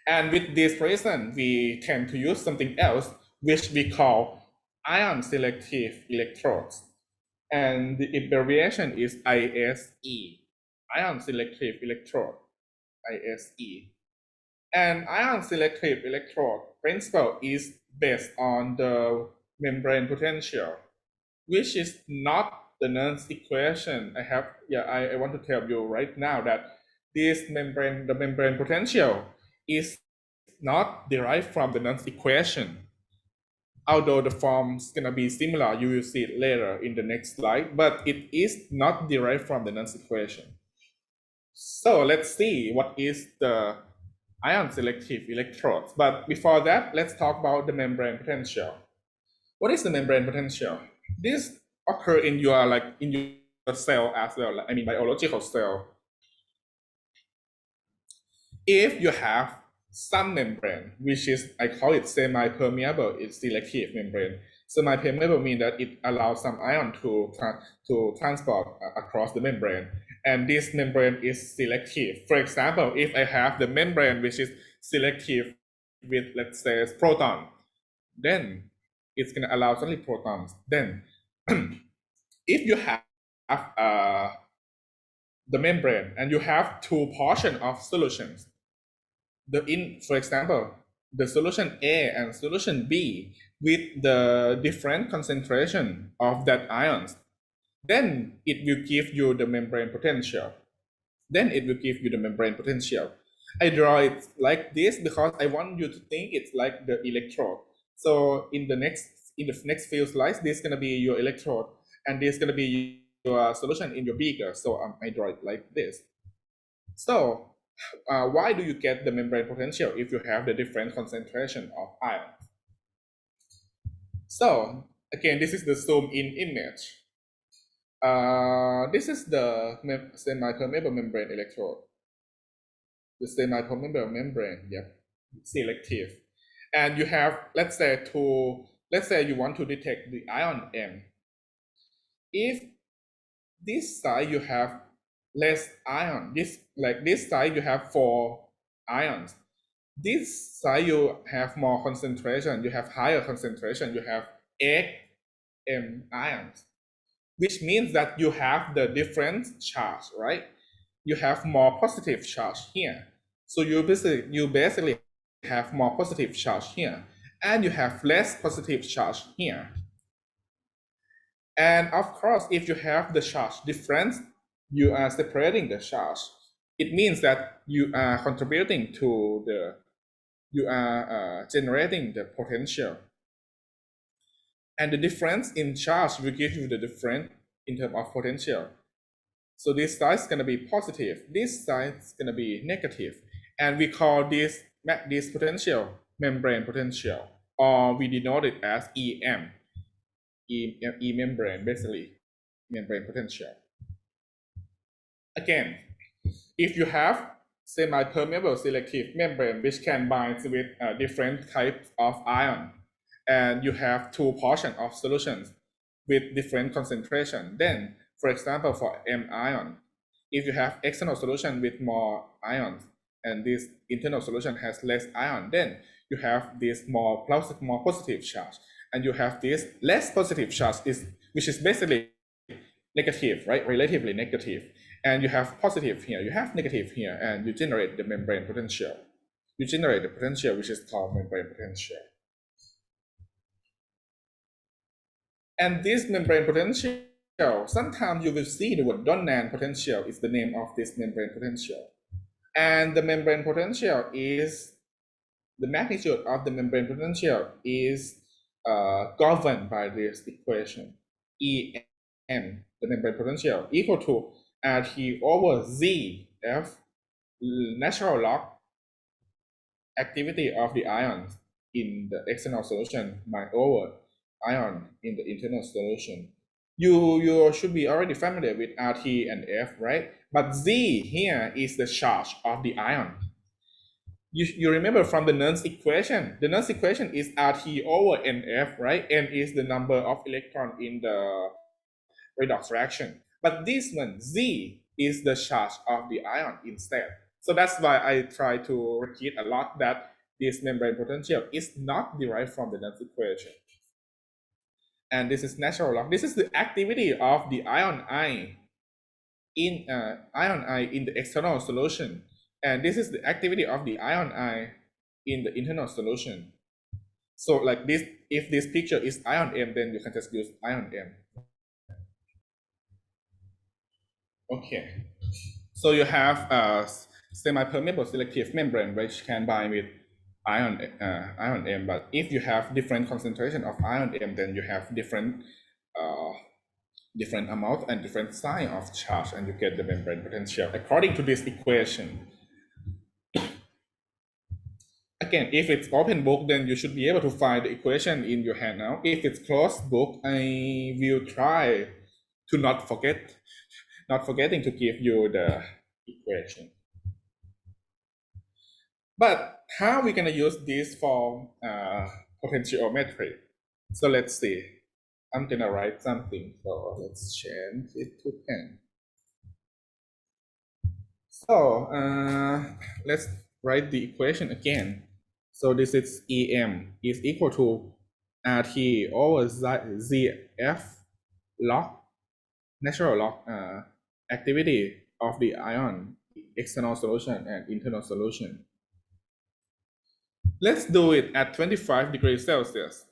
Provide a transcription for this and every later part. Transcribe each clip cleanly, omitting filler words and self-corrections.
And with this reason, we tend to use something else, which we call ion selective electrodes. And the abbreviation is ISE, ion selective electrode, ISE. And ion selective electrode principle is based on the membrane potential, which is not the Nernst equation. I want to tell you right now that the membrane potential is not derived from the Nernst equation. Although the form's gonna be similar, you will see it later in the next slide, but it is not derived from the Nernst equation. So let's see what is the ion selective electrodes. But before that, let's talk about the membrane potential. What is the membrane potential? This occur in your cell as well, I mean biological cell. If you have some membrane, which is, I call it semi-permeable, it's selective membrane. Semi-permeable means that it allows some ion to transport across the membrane. And this membrane is selective. For example, if I have the membrane which is selective with, let's say, proton, then it's going to allow only protons. Then if you have the membrane and you have two portions of solutions, for example, the solution A and solution B with the different concentration of that ions, then it will give you the membrane potential. I draw it like this because I want you to think it's like the electrode. So in the next few slides, this is gonna be your electrode, and this is gonna be your solution in your beaker. So I draw it like this. So why do you get the membrane potential if you have the different concentration of ions? So again, this is the zoom in image. This is the semi-permeable membrane electrode. The semi-permeable membrane, yep, selective. And you have, let's say you want to detect the ion M. If this side you have less ion, this side you have 4 ions. This side you have more concentration, you have higher concentration, you have 8 M ions, which means that you have the different charge, right? You have more positive charge here. So you basically have more positive charge here, and you have less positive charge here. And of course, if you have the charge difference, you are separating the charge. It means that you are contributing to you are generating the potential. And the difference in charge will give you the difference in terms of potential. So this side is going to be positive, this side is going to be negative. And we call this potential membrane potential, or we denote it as EM. E membrane, basically, membrane potential. Again, if you have semi-permeable selective membrane which can bind with different types of ion, and you have 2 portions of solutions with different concentration, then, for example, for M ion, if you have external solution with more ions and this internal solution has less ion, then you have this more positive charge, and you have this less positive charge, which is basically negative, right? Relatively negative. And you have positive here, you have negative here, and you generate the membrane potential. You generate the potential which is called membrane potential. And this membrane potential, sometimes you will see the word Donnan potential is the name of this membrane potential. And the membrane potential is, the magnitude of the membrane potential is governed by this equation. EM, the membrane potential, equal to RT over Z, F, natural log activity of the ions in the external solution by over ion in the internal solution. You should be already familiar with RT and F, right? But Z here is the charge of the ion. You remember from the Nernst equation. The Nernst equation is RT over NF, right? N is the number of electrons in the redox reaction. But this one, Z, is the charge of the ion instead. So that's why I try to repeat a lot that this membrane potential is not derived from the Nernst equation. And this is natural log. This is the activity of the ion I in the external solution. And this is the activity of the ion I in the internal solution. So like this, if this picture is ion M, then you can just use ion M. Okay. So you have a semi-permeable selective membrane which can bind with ion M. But if you have different concentration of ion M, then you have different amount and different sign of charge, and you get the membrane potential according to this equation. Again, if it's open book, then you should be able to find the equation in your hand now. If it's closed book, I will try to not forgetting to give you the equation. But how are we going to use this for potentiometry? So let's see. I'm going to write something. So let's change it to pen. So let's write the equation again. So this is EM is equal to RT over ZF log natural log activity of the ion external solution and internal solution. Let's do it at 25 degrees Celsius.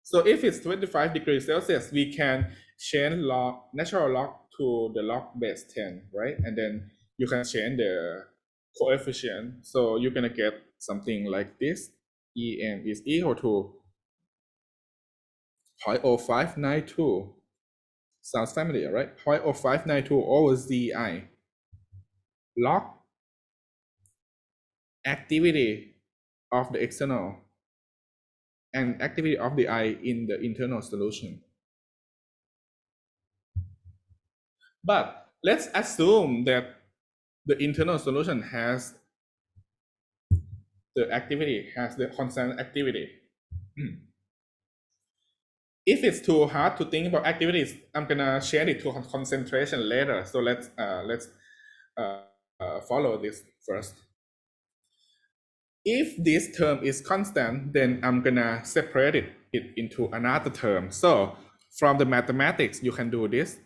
So if it's 25 degrees Celsius, we can change natural log to the log base 10, right? And then you can change the coefficient. So you're gonna get something like this. EM is equal to 0.0592. Sounds familiar, right? 0.0592 over ZI log activity of the external and activity of the I in the internal solution. But let's assume that the internal solution has the constant activity. If it's too hard to think about activities, I'm gonna share it to concentration later. So let's follow this first. If this term is constant, then I'm gonna separate it into another term. So from the mathematics, you can do this.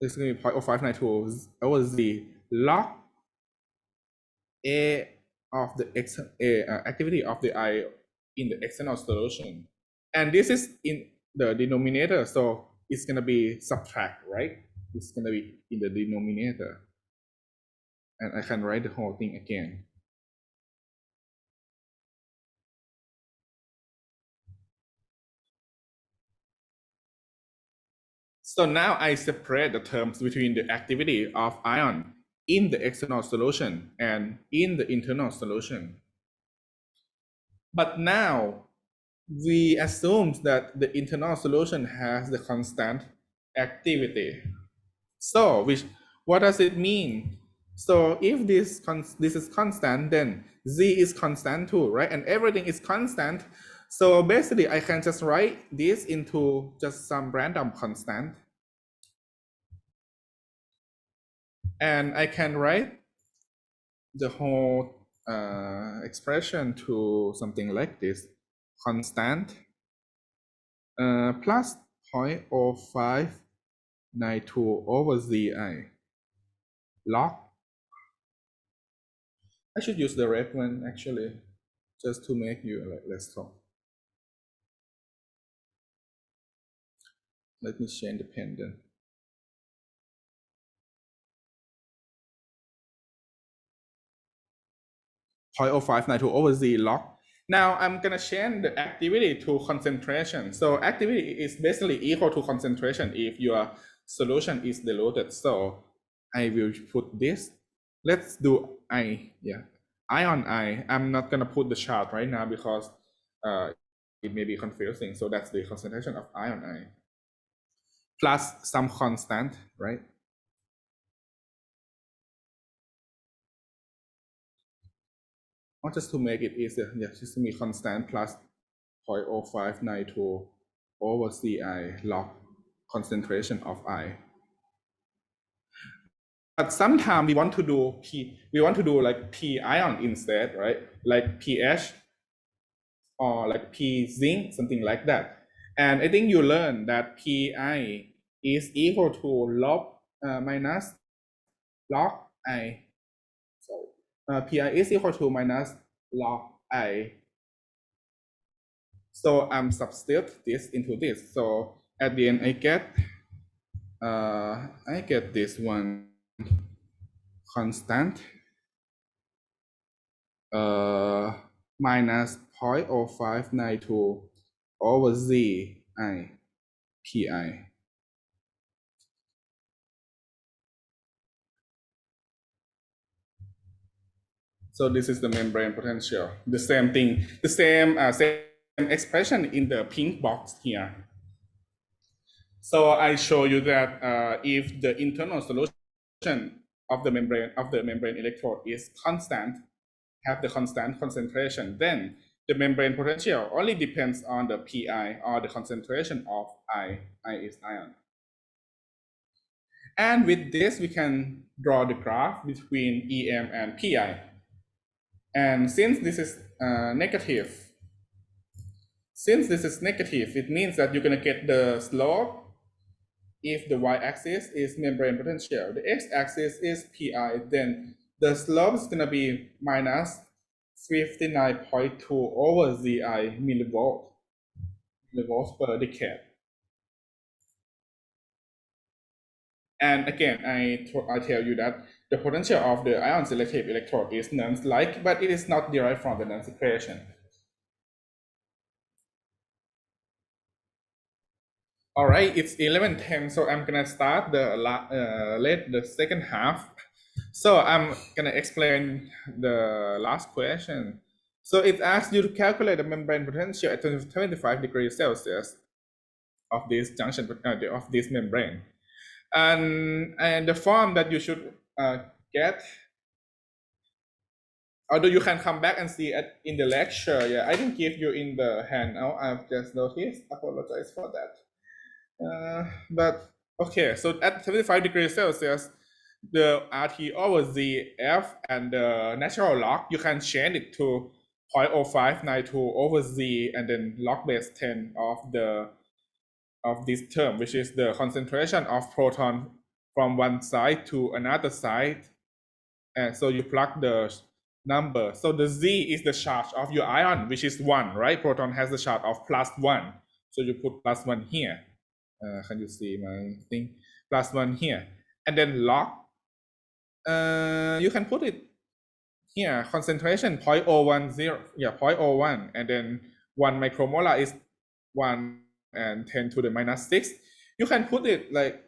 This is gonna be 0.0592 over Z log A of the activity of the I in the external solution. And this is in the denominator, so it's gonna be subtract, right? It's gonna be in the denominator. And I can write the whole thing again. So now I separate the terms between the activity of ion in the external solution and in the internal solution. But now we assume that the internal solution has the constant activity. So what does it mean? So if this is constant, then Z is constant too, right? And everything is constant. So basically I can just write this into just some random constant. And I can write the whole expression to something like this: constant plus 0.0592 over ZI log. I should use the red one actually, just to make you like less talk. Let me change the pen then. 0.0592 over Z log. Now I'm gonna change the activity to concentration. So activity is basically equal to concentration if your solution is diluted. So I will put this. Let's do ion I. I'm not gonna put the chart right now because it may be confusing. So that's the concentration of ion I plus some constant, right? Or just to make it easier, just to be constant plus 0.0592 over Ci log concentration of I. sometimes we want to do like p ion instead, right? Like pH or like p zinc, something like that. And I think you learn that pi is equal to minus log I. So pi is equal to minus log I. So I'm substitute this into this. So at the end I get this one constant minus 0.0592 over z I pi. So this is the membrane potential. The same thing, the same expression in the pink box here. So I show you that if the internal solution of the membrane electrode is constant, have the constant concentration, then the membrane potential only depends on the pi or the concentration of I is ion. And with this, we can draw the graph between EM and pi. And since this is negative, it means that you're going to get the slope if the y-axis is membrane potential. The x-axis is pi, then the slope is going to be minus 59.2 over zi millivolts per decade. And again, I tell you that the potential of the ion selective electrode is Nernst-like, but it is not derived from the Nernst equation. All right, it's 11:10, so I'm gonna start the second half. So I'm gonna explain the last question. So it asks you to calculate the membrane potential at 25 degrees Celsius of this junction of this membrane, and the form that you should get. Although you can come back and see it in the lecture, yeah, I didn't give you in the handout. I've just noticed. Apologize for that. But okay, so at 75 degrees Celsius, the RT over ZF and the natural log, you can change it to 0.0592 over Z and then log base 10 of this term, which is the concentration of proton from one side to another side. And so you plug the number. So the Z is the charge of your ion, which is 1, right? Proton has the charge of +1. So you put +1 here. Can you see my thing? +1 here. And then log, you can put it here, concentration 0.010, yeah, 0.01. And then 1 micromolar is 1 and 10 to the minus 6. You can put it like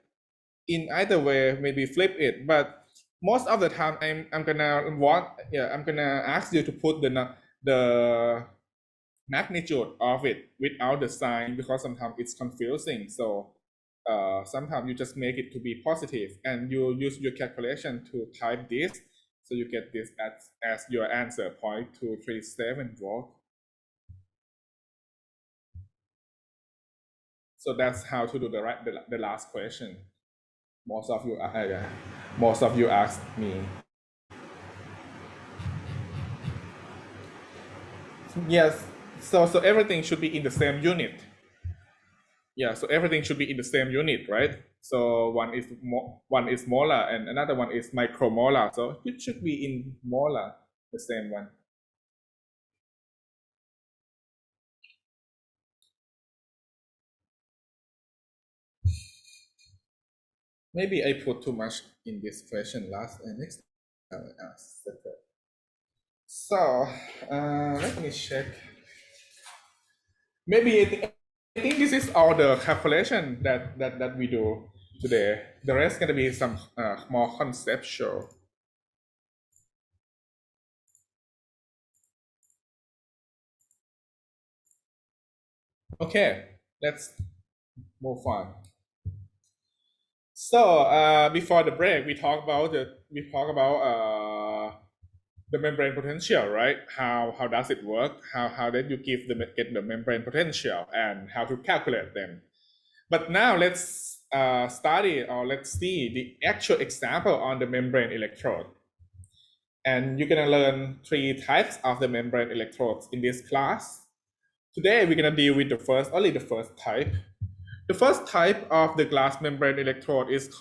in either way, maybe flip it, but most of the time I'm gonna ask you to put the magnitude of it without the sign, because sometimes it's confusing. So sometimes you just make it to be positive and you use your calculation to type this, so you get this as your answer, 0.237 volt. So that's how to do the last question. Most of you asked me. Yes, so everything should be in the same unit. Yeah, so everything should be in the same unit, right? So one is molar and another one is micromolar. So it should be in molar, the same one. Maybe I put too much in this question last and next time I ask separate. So let me check. Maybe I think this is all the calculation that we do today. The rest gonna be some more conceptual. Okay, let's move on. So before the break, we talk about the membrane potential, right? How does it work? How did you get the membrane potential and how to calculate them? But now let's study or let's see the actual example on the membrane electrode. And you're gonna learn 3 types of the membrane electrodes in this class. Today we're gonna deal with only the first type. The first type of the glass membrane electrode is